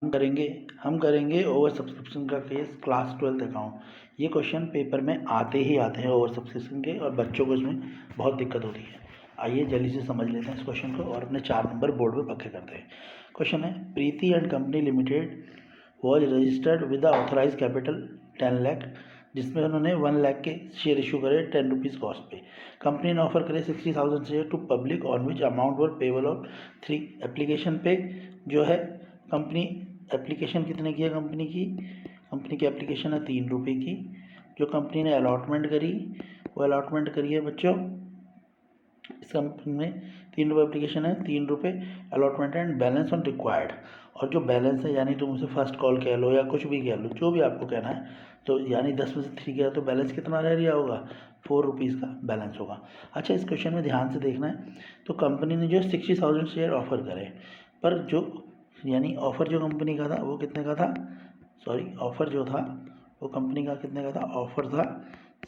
हम करेंगे over subscription का केस क्लास 12th अकाउंट। ये क्वेश्चन पेपर में आते ही आते हैं ओवर सब्सक्रिप्शन के, और बच्चों को इसमें बहुत दिक्कत होती है। आइए जल्दी से समझ लेते हैं इस क्वेश्चन को और अपने 4 नंबर बोर्ड पे पक्के करते हैं। क्वेश्चन है, Preeti and company limited was registered with the authorize capital 10 lakh, जिसमें उन्होंने 1 लाख के शेयर इशू करे 10 रुपीज़ कॉस्ट पे। कंपनी ने ऑफर करे 60,000 share to public on which amount were payable of 3। Application पे जो है कंपनी एप्लीकेशन कितने की है, कंपनी की एप्लीकेशन है 3 रुपये की। जो कंपनी ने अलॉटमेंट करी वो अलॉटमेंट करी है बच्चों, इस कंपनी में 3 रुपये एप्लीकेशन है, 3 रुपये allotment and balance on required. और जो बैलेंस है, यानी तुम उसे फर्स्ट कॉल कह लो या कुछ भी कह लो, जो भी आपको कहना है, तो यानी 10 में से 3 गया तो बैलेंस कितना रह गया होगा, 4 रुपीज़ का बैलेंस होगा। अच्छा, इस क्वेश्चन में ध्यान से देखना है। तो कंपनी ने जो 60,000 शेयर ऑफर करे, पर जो यानी ऑफ़र जो कंपनी का था वो कितने का था, सॉरी ऑफ़र जो था वो कंपनी का कितने का था, ऑफ़र था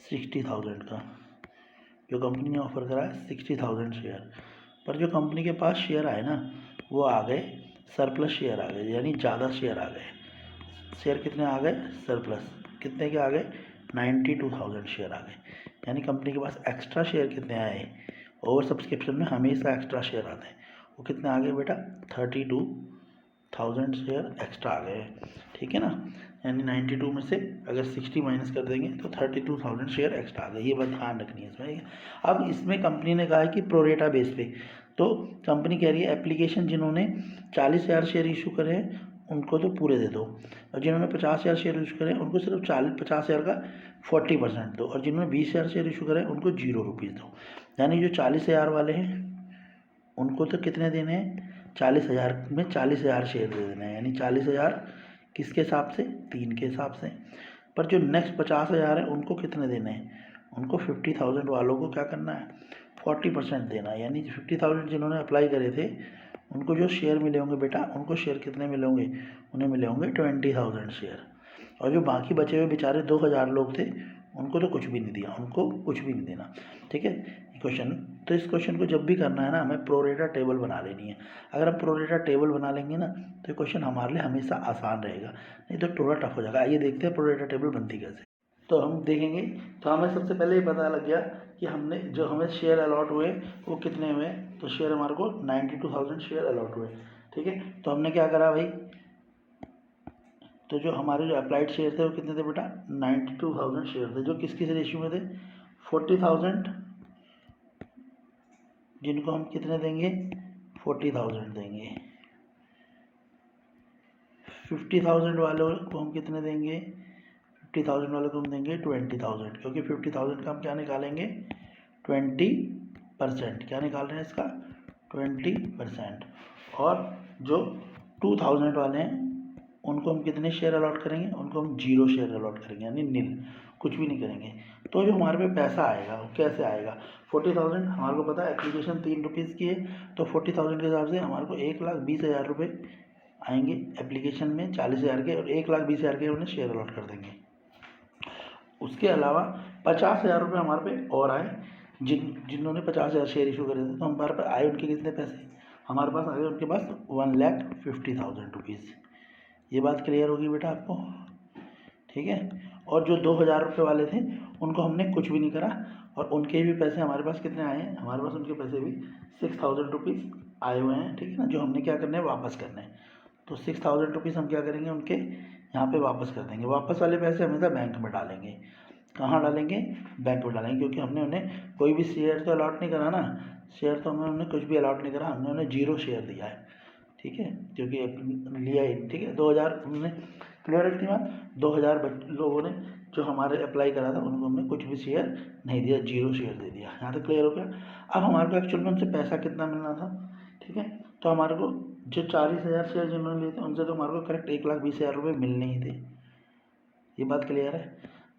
60,000 का। जो कंपनी ने ऑफ़र करा है 60,000 शेयर, पर जो कंपनी के पास शेयर आए ना वो आ गए सरप्लस शेयर आ गए, यानी ज़्यादा शेयर आ गए। शेयर कितने आ गए, सरप्लस कितने के आ गए, 92,000 शेयर आ गए। यानी कंपनी के पास एक्स्ट्रा शेयर कितने आए, ओवर सब्सक्रिप्शन में हमेशा एक्स्ट्रा शेयर आते हैं, वो कितने आ गए बेटा, 32,000 शेयर एक्स्ट्रा आ गए। ठीक है ना, यानी 92 में से अगर 60 माइनस कर देंगे तो 32,000 शेयर एक्स्ट्रा आ गए। ये बात ध्यान रखनी है इसमें। अब इसमें कंपनी ने कहा है कि प्रोरेटा बेस पे, तो कंपनी कह रही है एप्लीकेशन जिन्होंने 40,000 शेयर इशू करे हैं उनको तो पूरे दे दो, और जिन्होंने 50,000 शेयर इशू करे उनको सिर्फ 50,000 का 40% दो, और जिन्होंने 20,000 शेयर इशू करे उनको 0 रुपीज़ दो। यानी जो 40,000 वाले हैं उनको तो कितने देने हैं, 40,000 में 40,000 शेयर दे देने हैं, यानी 40,000 किसके हिसाब से, 3 के हिसाब से। पर जो नेक्स्ट 50,000 है उनको कितने देने हैं, उनको 50,000 वालों को क्या करना है, 40% देना है। यानी 50,000 जिन्होंने अप्लाई करे थे उनको जो शेयर मिले होंगे बेटा, उनको शेयर कितने मिले होंगे, उन्हें मिले होंगे 20,000 शेयर। और जो बाकी बचे हुए बेचारे 2,000 लोग थे उनको तो कुछ भी नहीं दिया, उनको कुछ भी नहीं देना। ठीक है क्वेश्चन, तो इस क्वेश्चन को जब भी करना है ना हमें प्रोरेटा टेबल बना लेनी है। अगर हम प्रोरेटा टेबल बना लेंगे ना तो ये क्वेश्चन हमारे लिए हमेशा आसान रहेगा, नहीं तो थोड़ा टफ हो जाएगा। आइए देखते हैं प्रोरेटा टेबल बनती कैसे। तो हम देखेंगे, तो हमें सबसे पहले ये पता लग गया कि हमने जो हमें शेयर अलॉट हुए वो कितने हुए, तो शेयर हमारे को 92,000 शेयर अलॉट हुए। ठीक है, तो हमने क्या करा भाई, तो जो हमारे जो अप्लाइड शेयर थे वो कितने थे बेटा, 92,000 शेयर थे, जो किस किस रेशियो में थे, 40,000 जिनको हम कितने देंगे, 40,000 देंगे। 50,000 वालों को हम कितने देंगे, 50,000 वालों को हम देंगे 20,000, क्योंकि 50,000 का हम क्या निकालेंगे, 20%। क्या निकाल रहे हैं इसका, 20%। और जो 2,000 वाले हैं उनको हम कितने शेयर अलॉट करेंगे, उनको हम 0 शेयर अलॉट करेंगे, यानी नील, कुछ भी नहीं करेंगे। तो जो हमारे पे पैसा आएगा वो कैसे आएगा, 40,000 हमारे को पता है एप्लीकेशन 3 रुपीज़ की है, तो 40,000 के हिसाब से हमारे को 1,20,000 रुपये आएंगे एप्लीकेशन में 40,000 के, और 1,20,000 के उन्हें शेयर अलॉट कर देंगे। उसके अलावा 50,000 रुपये हमारे पे और आए, जिन्होंने 50,000 शेयर इशू करे थे, तो हमारे पास आए उनके कितने पैसे, हमारे पास आए उनके पास 1,50,000 रुपीज़। ये बात क्लियर होगी बेटा आपको, ठीक है। और जो 2,000 रुपये वाले थे उनको हमने कुछ भी नहीं करा, और उनके भी पैसे हमारे पास कितने आए हैं, हमारे पास उनके पैसे भी 6,000 रुपीज़ आए हुए हैं। ठीक है ना, जो हमने क्या करना है, वापस करना है। तो 6,000 रुपीज़ हम क्या करेंगे, उनके यहाँ पे वापस कर देंगे। वापस वाले पैसे हमेशा बैंक में डालेंगे। कहाँ डालेंगे, बैंक में डालेंगे, क्योंकि हमने उन्हें कोई भी शेयर तो अलॉट नहीं करा ना, शेयर तो हमने उन्हें कुछ भी अलॉट नहीं करा, हमने उन्हें 0 शेयर दिया है। ठीक है, क्योंकि लिया ही, ठीक है। 2,000 हमने, क्लियर रखती बात, 2,000 लोगों ने जो हमारे अप्लाई करा था उनको हमने कुछ भी शेयर नहीं दिया, 0 शेयर दे दिया। यहाँ तक क्लियर हो गया। अब हमारे को एक्चुअल में उनसे पैसा कितना मिलना था, ठीक है। तो हमारे को जो 40,000 शेयर जिन्होंने लिए थे उनसे तो हमारे को करेक्ट 1,20,000 रुपये मिलने ही थे, ये बात क्लियर है।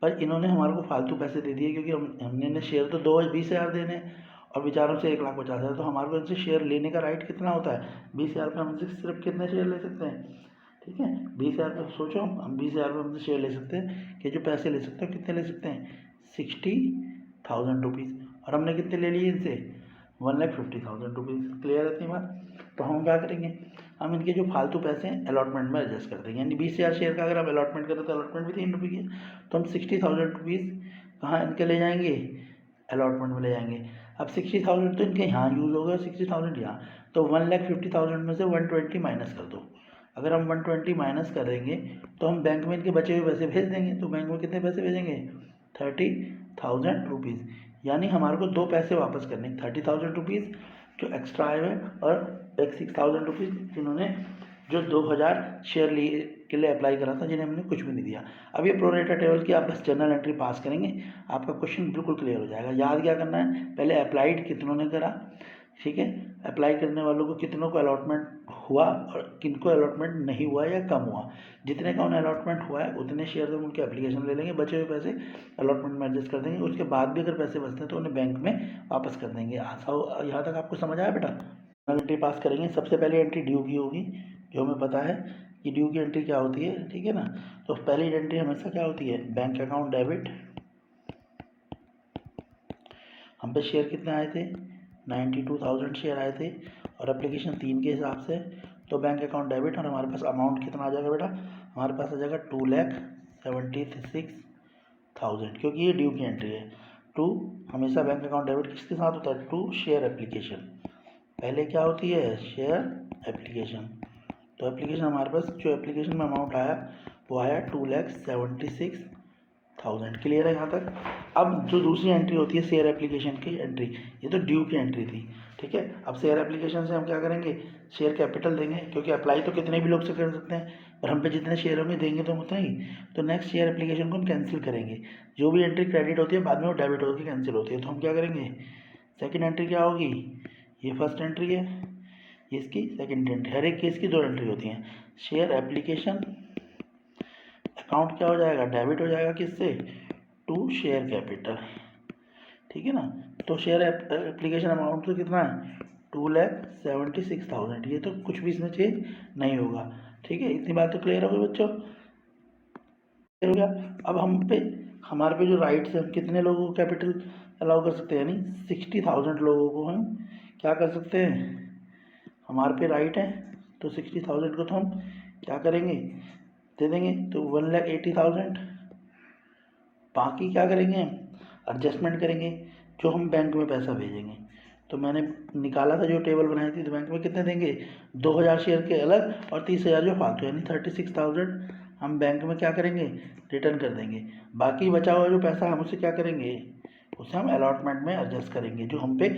पर इन्होंने हमारे को फालतू पैसे दे दिए, क्योंकि हमने शेयर तो 20,000 देने हैं और बेचारों से 1,50,000, तो हमारे को इनसे शेयर लेने का राइट कितना होता है, 20,000 पे हम इनसे सिर्फ कितने शेयर ले सकते हैं, ठीक है। 20,000 पे सोचो, हम 20,000 पे हमसे शेयर ले सकते हैं, कि जो पैसे ले सकते हैं कितने ले सकते हैं, 60,000 रुपीज़, और हमने कितने ले लिए इनसे, 1,50,000 रुपीज़। क्लियर है इतनी बात। तो हम क्या करेंगे, हम इनके जो फालतू पैसे हैं अलॉटमेंट में एडजस्ट कर देंगे। यानी 20,000 शेयर का अगर आप अलॉटमेंट करें तो अलॉटमेंट भी 3 रुपये की है, तो हम 60,000 रुपीज़ कहाँ इनके ले जाएंगे, अलॉटमेंट में ले जाएंगे। अब 60,000 तो इनके यहाँ यूज़ हो गया, 60,000 यहाँ, तो 1,50,000 में से 120 माइनस कर दो। अगर हम 120 माइनस कर देंगे तो हम बैंक में इनके बचे हुए पैसे भेज देंगे। तो बैंक में कितने पैसे भेजेंगे, 30,000 रुपीज़। यानी हमारे को 2 पैसे वापस करने, 30,000 रुपीज़ जो एक्स्ट्रा आए हुए और एक 6,000 रुपीज़ जिन्होंने जो 2,000 शेयर लिए के लिए अप्लाई करा था, जिन्हें हमने कुछ भी नहीं दिया। अब ये प्रोरेटा टेबल की आप बस जनरल एंट्री पास करेंगे, आपका क्वेश्चन बिल्कुल क्लियर हो जाएगा। याद क्या करना है, पहले अप्लाइड कितनों ने करा, ठीक है, अप्लाई करने वालों को कितनों को अलॉटमेंट हुआ और किनको अलॉटमेंट नहीं हुआ या कम हुआ। जितने का उन्हें अलॉटमेंट हुआ है उतने शेयर हम उनके एप्लीकेशन ले लेंगे, बचे हुए पैसे अलॉटमेंट में एडजस्ट कर देंगे। उसके बाद भी अगर पैसे बचते हैं तो उन्हें बैंक में वापस कर देंगे। यहाँ तक आपको समझ आया बेटा। एंट्री पास करेंगे, सबसे पहले एंट्री ड्यू की होगी, जो हमें पता है कि ड्यू की एंट्री क्या होती है, ठीक है ना। तो पहली एंट्री हमेशा क्या होती है, बैंक अकाउंट डेबिट। हम पे शेयर कितने आए थे, 92,000 शेयर आए थे और एप्लीकेशन 3 के हिसाब से। तो बैंक अकाउंट डेबिट और हमारे पास अमाउंट कितना आ जाएगा बेटा, हमारे पास आ जाएगा 2,76,000, क्योंकि ये ड्यू की एंट्री है। टू हमेशा बैंक अकाउंट डेबिट किसके साथ होता है, टू शेयर एप्लीकेशन। पहले क्या होती है, शेयर एप्लीकेशन। तो एप्लीकेशन हमारे पास जो एप्लीकेशन में अमाउंट आया वो आया 2,76,000। क्लियर है यहाँ तक। अब जो दूसरी एंट्री होती है शेयर एप्लीकेशन की एंट्री, ये तो ड्यू की एंट्री थी, ठीक है। अब शेयर एप्लीकेशन से हम क्या करेंगे, शेयर कैपिटल देंगे, क्योंकि अप्लाई तो कितने भी लोग से कर सकते हैं, पर हम पे जितने शेयर होंगे देंगे तो हम उतना ही। तो नेक्स्ट शेयर एप्लीकेशन को हम कैंसिल करेंगे। जो भी एंट्री क्रेडिट होती है बाद में वो डेबिट होकर कैंसिल होती है। तो हम क्या करेंगे, सेकेंड एंट्री क्या होगी, ये फर्स्ट एंट्री है, इसकी सेकेंड एंट्री। हर एक केस की 2 एंट्री होती हैं। शेयर एप्लीकेशन अकाउंट क्या हो जाएगा, डेबिट हो जाएगा किससे, टू शेयर कैपिटल, ठीक है ना। तो शेयर एप्लीकेशन अमाउंट तो कितना है, 2,76,000। ये तो कुछ भी इसमें चेंज नहीं होगा, ठीक है। इतनी बात तो क्लियर हो गई बच्चों, क्लियर हो गया। अब हमारे पे जो राइट्स है, हम कितने लोगों को कैपिटल अलाउ कर सकते हैं, यानी 60,000 लोगों को हम क्या कर सकते हैं, हमारे पे राइट है। तो 60,000 को तो हम क्या करेंगे, दे देंगे। तो 1,80,000। बाकी क्या करेंगे, एडजस्टमेंट करेंगे, जो हम बैंक में पैसा भेजेंगे। तो मैंने निकाला था जो टेबल बनाई थी, तो बैंक में कितने देंगे, 2,000 शेयर के अलग और 30,000 जो फालतू, यानी 36,000 हम बैंक में क्या करेंगे, रिटर्न कर देंगे। बाकी बचा हुआ जो पैसा हम उसे क्या करेंगे, उसे हम अलॉटमेंट में एडजस्ट करेंगे। जो हम पे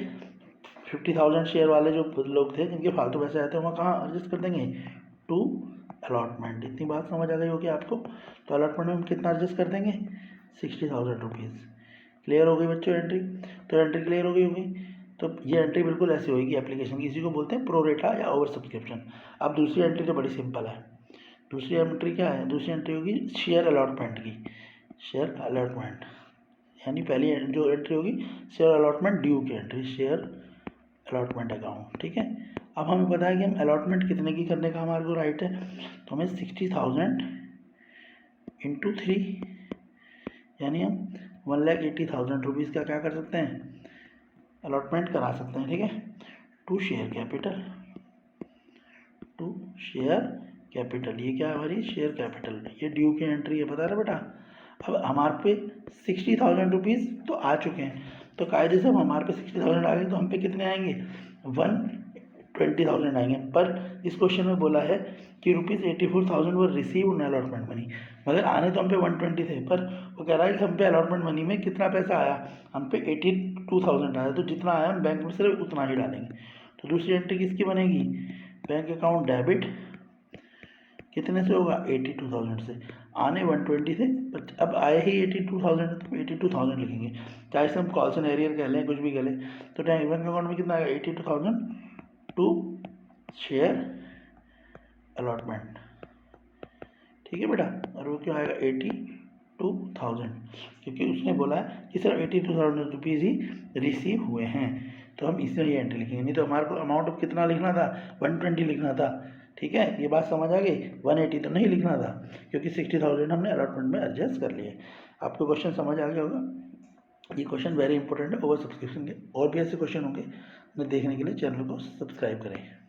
50,000 शेयर वाले जो लोग थे जिनके फालतू पैसे आए थे, वहाँ कहाँ एडजस्ट कर देंगे, टू अलॉटमेंट। इतनी बात समझ आ गई होगी आपको। तो अलॉटमेंट में हम कितना एडजस्ट कर देंगे, 60,000 रुपीज़। क्लियर हो गई बच्चों एंट्री। तो एंट्री क्लियर हो गई होगी। तो ये एंट्री बिल्कुल ऐसी होगी एप्लीकेशन की, इसी को बोलते हैं प्रोरेटा या ओवर सब्सक्रिप्शन। अब दूसरी एंट्री तो बड़ी सिंपल है। दूसरी एंट्री क्या है, दूसरी एंट्री होगी शेयर अलॉटमेंट की, शेयर अलॉटमेंट। यानी पहली जो एंट्री होगी शेयर अलॉटमेंट ड्यू की एंट्री, शेयर अलॉटमेंट अकाउंट, ठीक है। अब हमें पता है कि हम अलॉटमेंट कितने की करने का हमारे को राइट है। तो हमें 60,000 इंटू 3 यानी हम 1,80,000 रुपीज़ का क्या कर सकते हैं, अलॉटमेंट करा सकते हैं, ठीक है। To share capital, to share capital, ये क्या है हमारी शेयर कैपिटल, ये ड्यू की एंट्री है, पता है बेटा। अब हमारे पे 60,000 रुपीज़ तो आ चुके हैं, तो कायदे से हमारे पे 60,000 आ गए, तो हम पे कितने आएंगे, 120,000 आएंगे। पर इस क्वेश्चन में बोला है कि ₹84,000 वर रिसीव इन अलॉटमेंट मनी, मगर आने तो हम पे 120 थे, पर वो कह रहा है कि हम पे अलॉटमेंट मनी में कितना पैसा आया, हम पे 82,000 आया। तो जितना आया हम बैंक में सिर्फ उतना ही डालेंगे। तो दूसरी एंट्री किसकी बनेगी, बैंक अकाउंट डेबिट कितने से होगा, 82,000 से। आने 120 थे, पर अब आए ही 82,000, तो 82,000 लिखेंगे, चाहे से हम कॉल्सन एरियर कह लें, कुछ भी कह लें। तो बैंक अकाउंट में कितना आएगा, 82,000 टू शेयर अलॉटमेंट, ठीक है बेटा। और वो क्यों आएगा 82,000, क्योंकि उसने बोला है कि सिर्फ 82,000 रुपीज़ ही रिसीव हुए हैं। तो हम इसमें ही एंट्री लिखेंगे, नहीं तो हमारे को अमाउंट कितना लिखना था, 120 लिखना था, ठीक है। ये बात समझ आ गई, 180 तो नहीं लिखना था, क्योंकि 60,000 हमने अलॉटमेंट में एडजस्ट कर लिए। आपको क्वेश्चन समझ आ गया होगा। ये क्वेश्चन वेरी इंपॉर्टेंट है ओवर सब्सक्रिप्शन के। और भी ऐसे क्वेश्चन होंगे, उन्हें देखने के लिए चैनल को सब्सक्राइब करें।